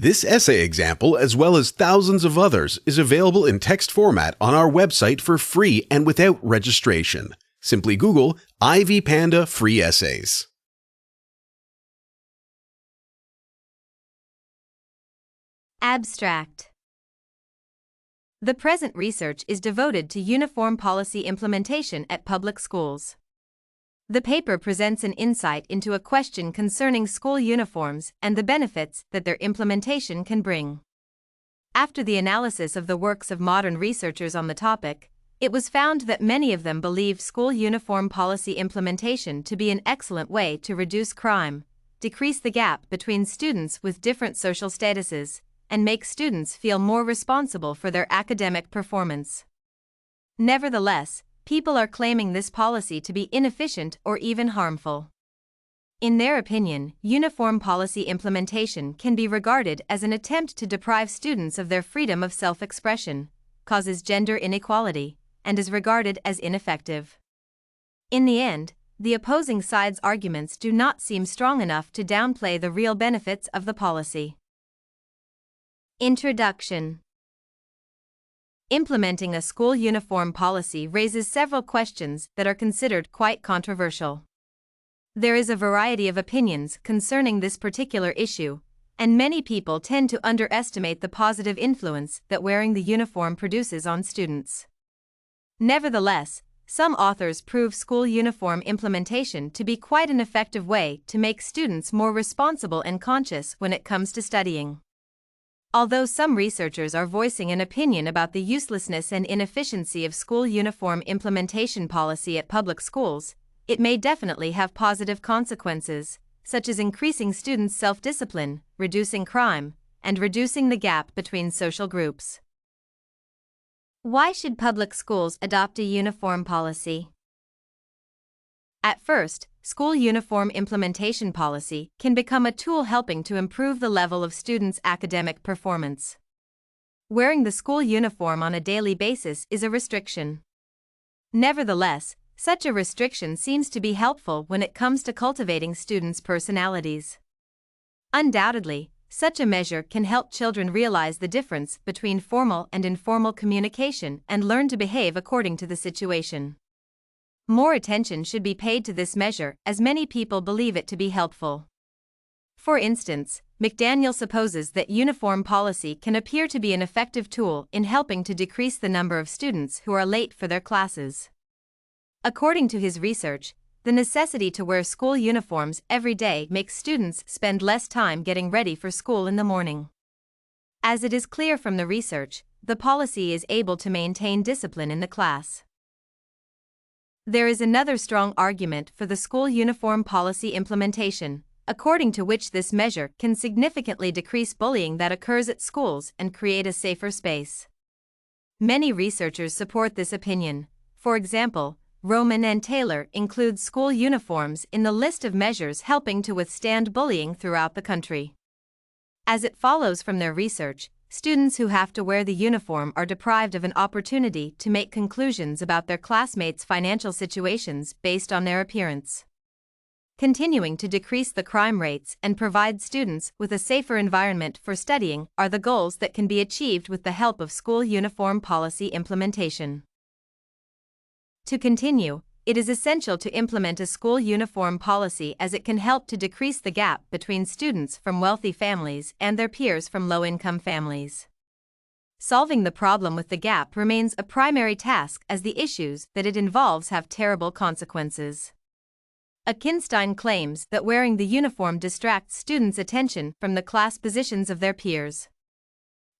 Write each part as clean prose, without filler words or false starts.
This essay example, as well as thousands of others, is available in text format on our website for free and without registration. Simply Google Ivy Panda Free Essays. Abstract. The present research is devoted to uniform policy implementation at public schools. The paper presents an insight into a question concerning school uniforms and the benefits that their implementation can bring. After the analysis of the works of modern researchers on the topic, it was found that many of them believe school uniform policy implementation to be an excellent way to reduce crime, decrease the gap between students with different social statuses, and make students feel more responsible for their academic performance. Nevertheless, people are claiming this policy to be inefficient or even harmful. In their opinion, uniform policy implementation can be regarded as an attempt to deprive students of their freedom of self-expression, causes gender inequality, and is regarded as ineffective. In the end, the opposing side's arguments do not seem strong enough to downplay the real benefits of the policy. Introduction. Implementing a school uniform policy raises several questions that are considered quite controversial. There is a variety of opinions concerning this particular issue, and many people tend to underestimate the positive influence that wearing the uniform produces on students. Nevertheless, some authors prove school uniform implementation to be quite an effective way to make students more responsible and conscious when it comes to studying. Although some researchers are voicing an opinion about the uselessness and inefficiency of school uniform implementation policy at public schools, it may definitely have positive consequences, such as increasing students' self-discipline, reducing crime, and reducing the gap between social groups. Why should public schools adopt a uniform policy? At first, school uniform implementation policy can become a tool helping to improve the level of students' academic performance. Wearing the school uniform on a daily basis is a restriction. Nevertheless, such a restriction seems to be helpful when it comes to cultivating students' personalities. Undoubtedly, such a measure can help children realize the difference between formal and informal communication and learn to behave according to the situation. More attention should be paid to this measure as many people believe it to be helpful. For instance, McDaniel supposes that uniform policy can appear to be an effective tool in helping to decrease the number of students who are late for their classes. According to his research, the necessity to wear school uniforms every day makes students spend less time getting ready for school in the morning. As it is clear from the research, the policy is able to maintain discipline in the class. There is another strong argument for the school uniform policy implementation, according to which this measure can significantly decrease bullying that occurs at schools and create a safer space. Many researchers support this opinion. For example, Roman and Taylor include school uniforms in the list of measures helping to withstand bullying throughout the country. As it follows from their research, students who have to wear the uniform are deprived of an opportunity to make conclusions about their classmates' financial situations based on their appearance. Continuing to decrease the crime rates and provide students with a safer environment for studying are the goals that can be achieved with the help of school uniform policy implementation. To continue, it is essential to implement a school uniform policy as it can help to decrease the gap between students from wealthy families and their peers from low-income families. Solving the problem with the gap remains a primary task as the issues that it involves have terrible consequences. Achinstein claims that wearing the uniform distracts students' attention from the class positions of their peers.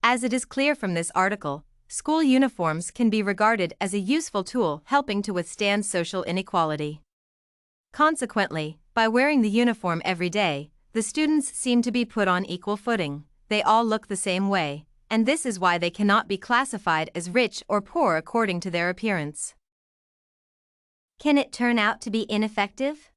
As it is clear from this article, school uniforms can be regarded as a useful tool helping to withstand social inequality. Consequently, by wearing the uniform every day, the students seem to be put on equal footing. They all look the same way, and this is why they cannot be classified as rich or poor according to their appearance. Can it turn out to be ineffective?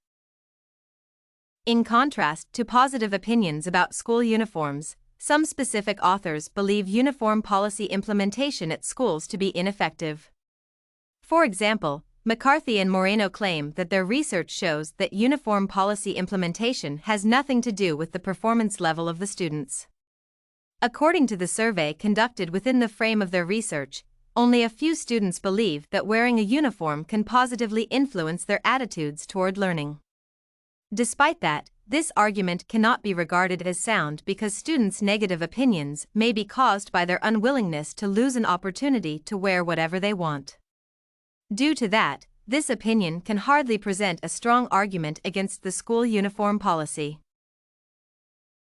In contrast to positive opinions about school uniforms, some specific authors believe uniform policy implementation at schools to be ineffective. For example, McCarthy and Moreno claim that their research shows that uniform policy implementation has nothing to do with the performance level of the students. According to the survey conducted within the frame of their research, only a few students believe that wearing a uniform can positively influence their attitudes toward learning. Despite that, this argument cannot be regarded as sound because students' negative opinions may be caused by their unwillingness to lose an opportunity to wear whatever they want. Due to that, this opinion can hardly present a strong argument against the school uniform policy.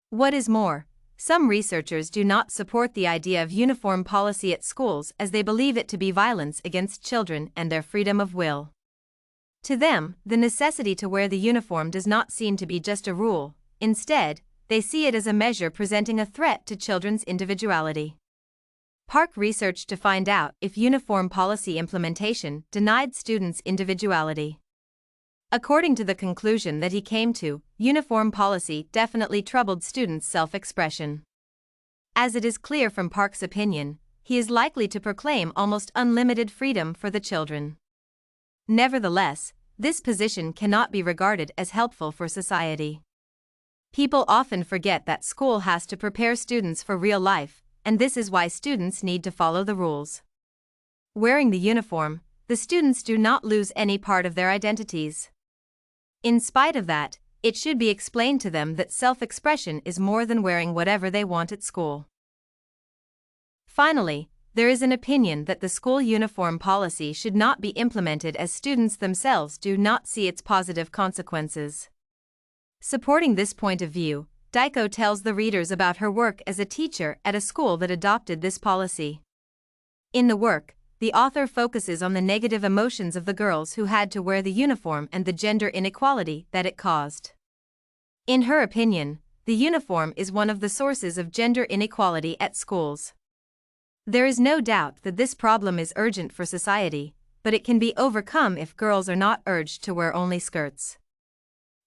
What is more, some researchers do not support the idea of uniform policy at schools as they believe it to be violence against children and their freedom of will. To them, the necessity to wear the uniform does not seem to be just a rule. Instead, they see it as a measure presenting a threat to children's individuality. Park researched to find out if uniform policy implementation denied students' individuality. According to the conclusion that he came to, uniform policy definitely troubled students' self-expression. As it is clear from Park's opinion, he is likely to proclaim almost unlimited freedom for the children. Nevertheless, this position cannot be regarded as helpful for society. People often forget that school has to prepare students for real life, and this is why students need to follow the rules. Wearing the uniform, the students do not lose any part of their identities. In spite of that, it should be explained to them that self-expression is more than wearing whatever they want at school. Finally, there is an opinion that the school uniform policy should not be implemented as students themselves do not see its positive consequences. Supporting this point of view, Dico tells the readers about her work as a teacher at a school that adopted this policy. In the work, the author focuses on the negative emotions of the girls who had to wear the uniform and the gender inequality that it caused. In her opinion, the uniform is one of the sources of gender inequality at schools. There is no doubt that this problem is urgent for society, but it can be overcome if girls are not urged to wear only skirts.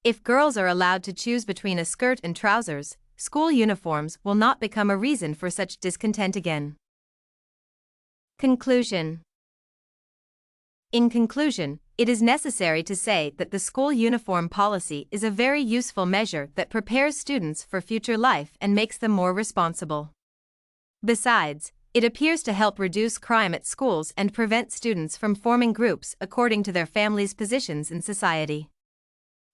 If girls are allowed to choose between a skirt and trousers, school uniforms will not become a reason for such discontent again. Conclusion. In conclusion, it is necessary to say that the school uniform policy is a very useful measure that prepares students for future life and makes them more responsible. Besides, it appears to help reduce crime at schools and prevent students from forming groups according to their families' positions in society.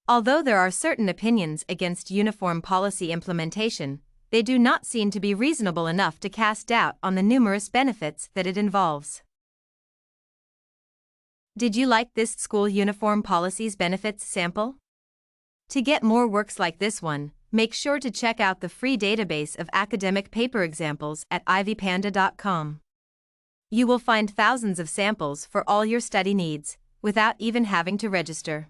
Although there are certain opinions against uniform policy implementation, they do not seem to be reasonable enough to cast doubt on the numerous benefits that it involves. Did you like this school uniform policy's benefits sample? To get more works like this one, make sure to check out the free database of academic paper examples at ivpanda.com. You will find thousands of samples for all your study needs, without even having to register.